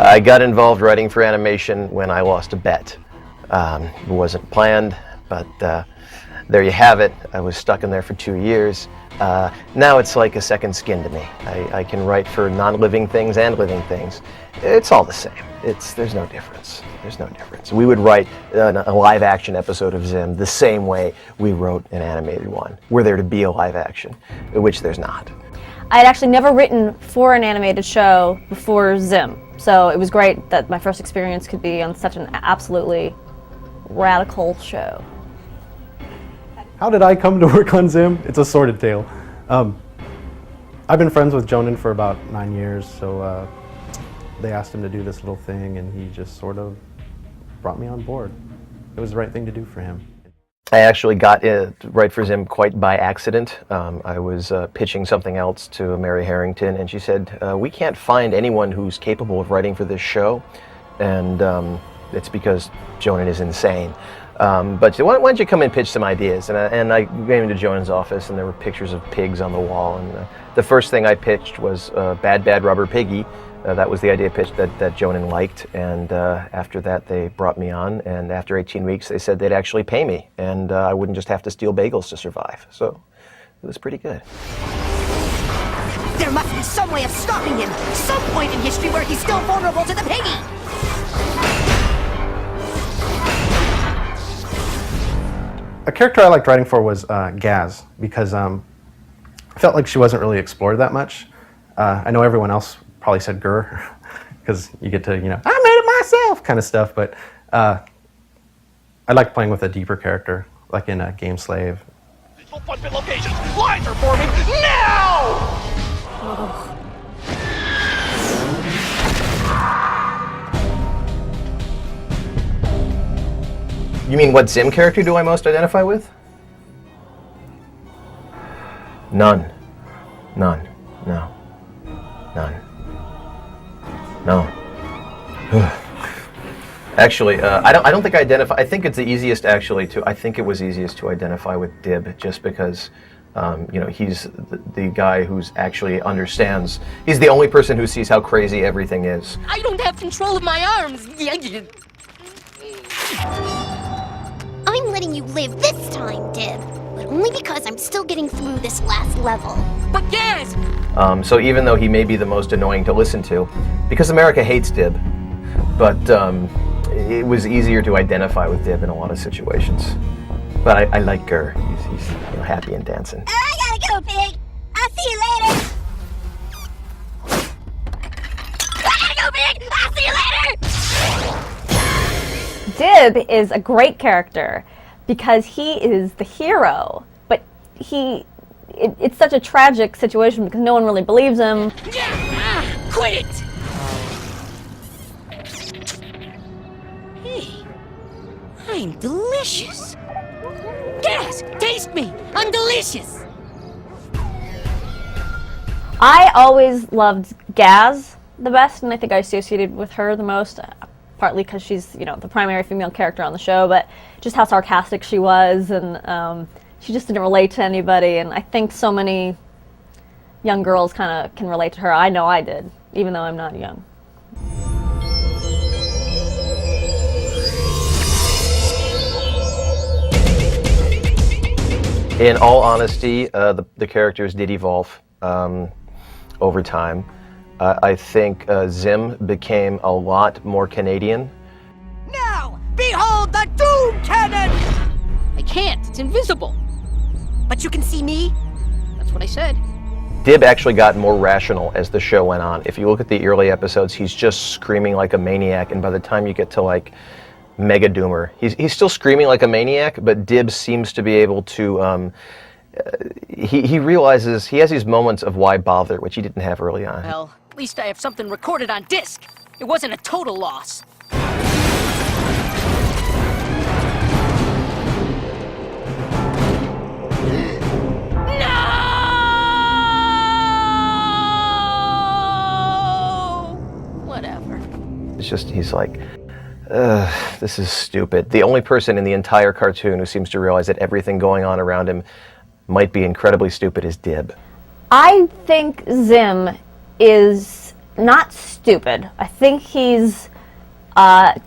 I got involved writing for animation when I lost a bet. It wasn't planned, but there you have it. I was stuck in there for 2 years. Now it's like a second skin to me. I can write for non-living things and living things. It's all the same. There's no difference. There's no difference. We would write a live-action episode of Zim the same way we wrote an animated one, were there to be a live-action, which there's not. I had actually never written for an animated show before Zim, so it was great that my first experience could be on such an absolutely radical show. How did I come to work on Zim? It's a sordid tale. I've been friends with Jonan for about 9 years, so they asked him to do this little thing, and he just sort of brought me on board. It was the right thing to do for him. I actually got to write for Zim quite by accident. I was pitching something else to Mary Harrington, and she said, we can't find anyone who's capable of writing for this show, and it's because Jonan is insane. But she said, why don't you come and pitch some ideas? And I came into Jonan's office, and there were pictures of pigs on the wall, and the first thing I pitched was Bad Bad Rubber Piggy. That was the idea pitch that Jonan liked, and after that they brought me on, and after 18 weeks they said they'd actually pay me, and I wouldn't just have to steal bagels to survive. So it was pretty good. There must be some way of stopping him, some point in history where he's still vulnerable to the piggy! A character I liked writing for was Gaz, because I felt like she wasn't really explored that much. I know everyone else probably said Gur, because you get to, I made it myself kind of stuff, but I like playing with a deeper character, like in Game Slave. Digital fun pit locations, lines are forming now! Oh. You mean what Zim character do I most identify with? None. None. No. None. No. Actually, I don't think I identify. I think it's the easiest actually to. I think it was easiest to identify with Dib, just because, he's the guy who's actually understands. He's the only person who sees how crazy everything is. I don't have control of my arms! I'm letting you live this time, Dib, but only because I'm still getting through this last level. But Gaz! So even though he may be the most annoying to listen to, because America hates Dib, but it was easier to identify with Dib in a lot of situations. But I like Gur. He's happy and dancing. I gotta go, pig! I'll see you later! I gotta go, pig! I'll see you later! Dib is a great character because he is the hero, but it's such a tragic situation because no one really believes him. Quit it! Hey, I'm delicious. Gaz, taste me! I'm delicious! I always loved Gaz the best, and I think I associated with her the most, partly because she's, the primary female character on the show, but just how sarcastic she was, and she just didn't relate to anybody, and I think so many young girls kind of can relate to her. I know I did, even though I'm not young. In all honesty, the characters did evolve over time. I think Zim became a lot more Canadian. Now, behold the Doom Cannon! I can't, it's invisible. But you can see me? That's what I said. Dib actually got more rational as the show went on. If you look at the early episodes, he's just screaming like a maniac, and by the time you get to like Mega Doomer, he's still screaming like a maniac, but Dib seems to be able to, he realizes, he has these moments of why bother, which he didn't have early on. Well, at least I have something recorded on disc. It wasn't a total loss. It's just, he's like, this is stupid. The only person in the entire cartoon who seems to realize that everything going on around him might be incredibly stupid is Dib. I think Zim is not stupid. I think he's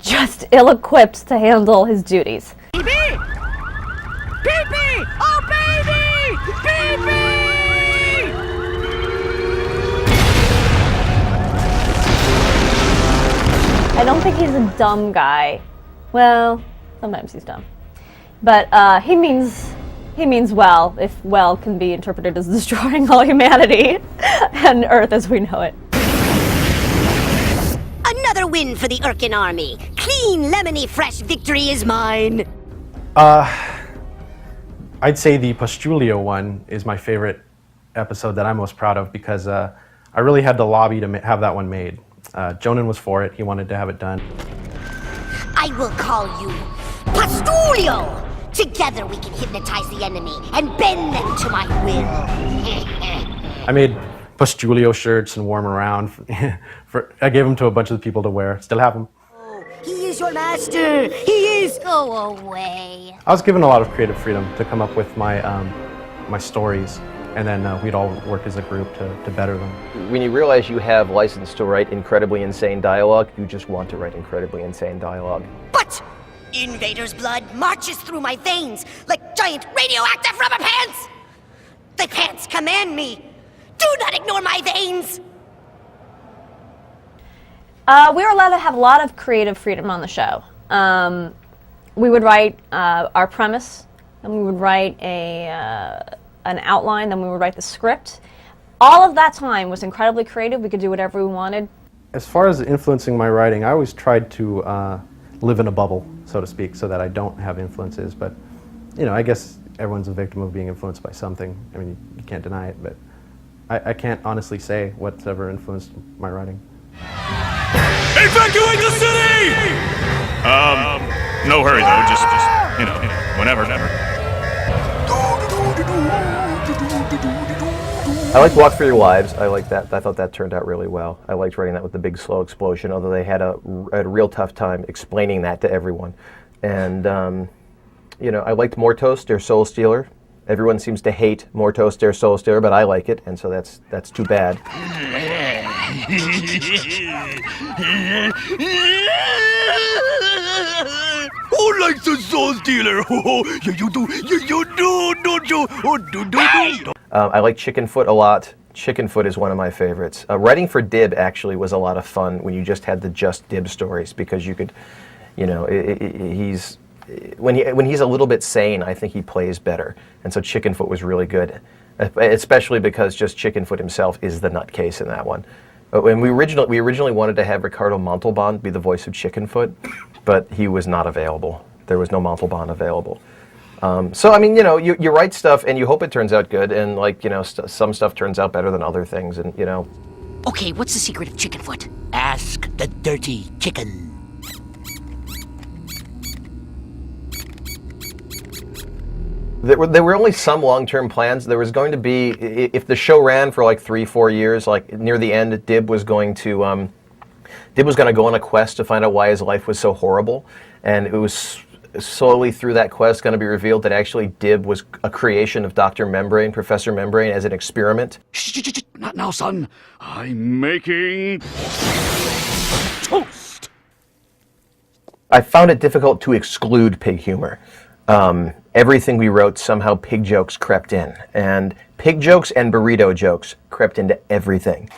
just ill-equipped to handle his duties. Baby! Baby! Oh, baby! Baby! I don't think he's a dumb guy. Well, sometimes he's dumb. But he means well, if well can be interpreted as destroying all humanity and Earth as we know it. Another win for the Urkin army. Clean, lemony, fresh victory is mine. I'd say the Postulio one is my favorite episode that I'm most proud of because I really had to lobby to have that one made. Jonan was for it. He wanted to have it done. I will call you Postulio. Together we can hypnotize the enemy and bend them to my will. I made Postulio shirts and wore them around. I gave them to a bunch of the people to wear. Still have them. Oh, he is your master. He is. Go away. I was given a lot of creative freedom to come up with my my stories, and then we'd all work as a group to better them. When you realize you have license to write incredibly insane dialogue, you just want to write incredibly insane dialogue. But Invader's blood marches through my veins like giant radioactive rubber pants. The pants command me. Do not ignore my veins. We were allowed to have a lot of creative freedom on the show. We would write our premise, and we would write an outline, then we would write the script. All of that time was incredibly creative. We could do whatever we wanted. As far as influencing my writing, I always tried to live in a bubble, so to speak, so that I don't have influences. But, you know, I guess everyone's a victim of being influenced by something. I mean, you can't deny it, but I can't honestly say what's ever influenced my writing. Evacuate the city! No hurry though, just you know, whenever. I liked Walk for Your Lives. I liked that. I thought that turned out really well. I liked writing that with the big slow explosion, although they had a real tough time explaining that to everyone. And you know, I liked Mortos, their Soul Stealer. Everyone seems to hate Mortos, their Soul Stealer, but I like it, and so that's too bad. Who likes the Soul Stealer? You do, don't you? Do. I like Chickenfoot a lot. Chickenfoot is one of my favorites. Writing for Dib actually was a lot of fun when you just had the just Dib stories, because you could, you know, he's when he's a little bit sane, I think he plays better, and so Chickenfoot was really good, especially because just Chickenfoot himself is the nutcase in that one. And we originally wanted to have Ricardo Montalban be the voice of Chickenfoot, but he was not available. There was no Montalban available. So I mean, you know, you write stuff and you hope it turns out good, and like, you know, some stuff turns out better than other things, and you know. Okay, what's the secret of Chickenfoot? Ask the dirty chicken. There were only some long-term plans. There was going to be, if the show ran for like 3-4 years, like near the end, Dib was going to go on a quest to find out why his life was so horrible, and it was slowly through that quest going to be revealed that actually Dib was a creation of Dr. Membrane, Professor Membrane, as an experiment. Shh, not now, son. I'm making toast. I found it difficult to exclude pig humor. Everything we wrote, somehow pig jokes crept in, and pig jokes and burrito jokes crept into everything.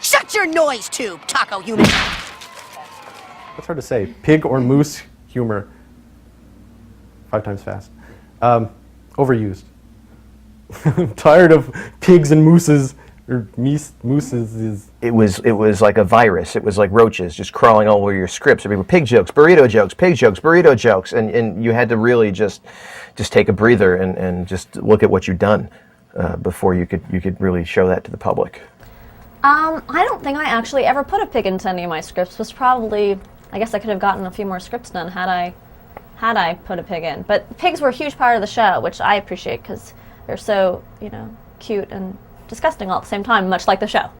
Shut your noise tube, taco human. That's hard to say. Pig or moose humor. 5 times fast. Overused. I'm tired of pigs and mooses. Or mooses is. It was like a virus. It was like roaches just crawling all over your scripts. There were pig jokes, burrito jokes, pig jokes, burrito jokes, and you had to really just take a breather and just look at what you'd done before you could really show that to the public. I don't think I actually ever put a pig into any of my scripts. Was probably, I guess I could have gotten a few more scripts done had I put a pig in. But pigs were a huge part of the show, which I appreciate because they're so, you know, cute and disgusting all at the same time, much like the show.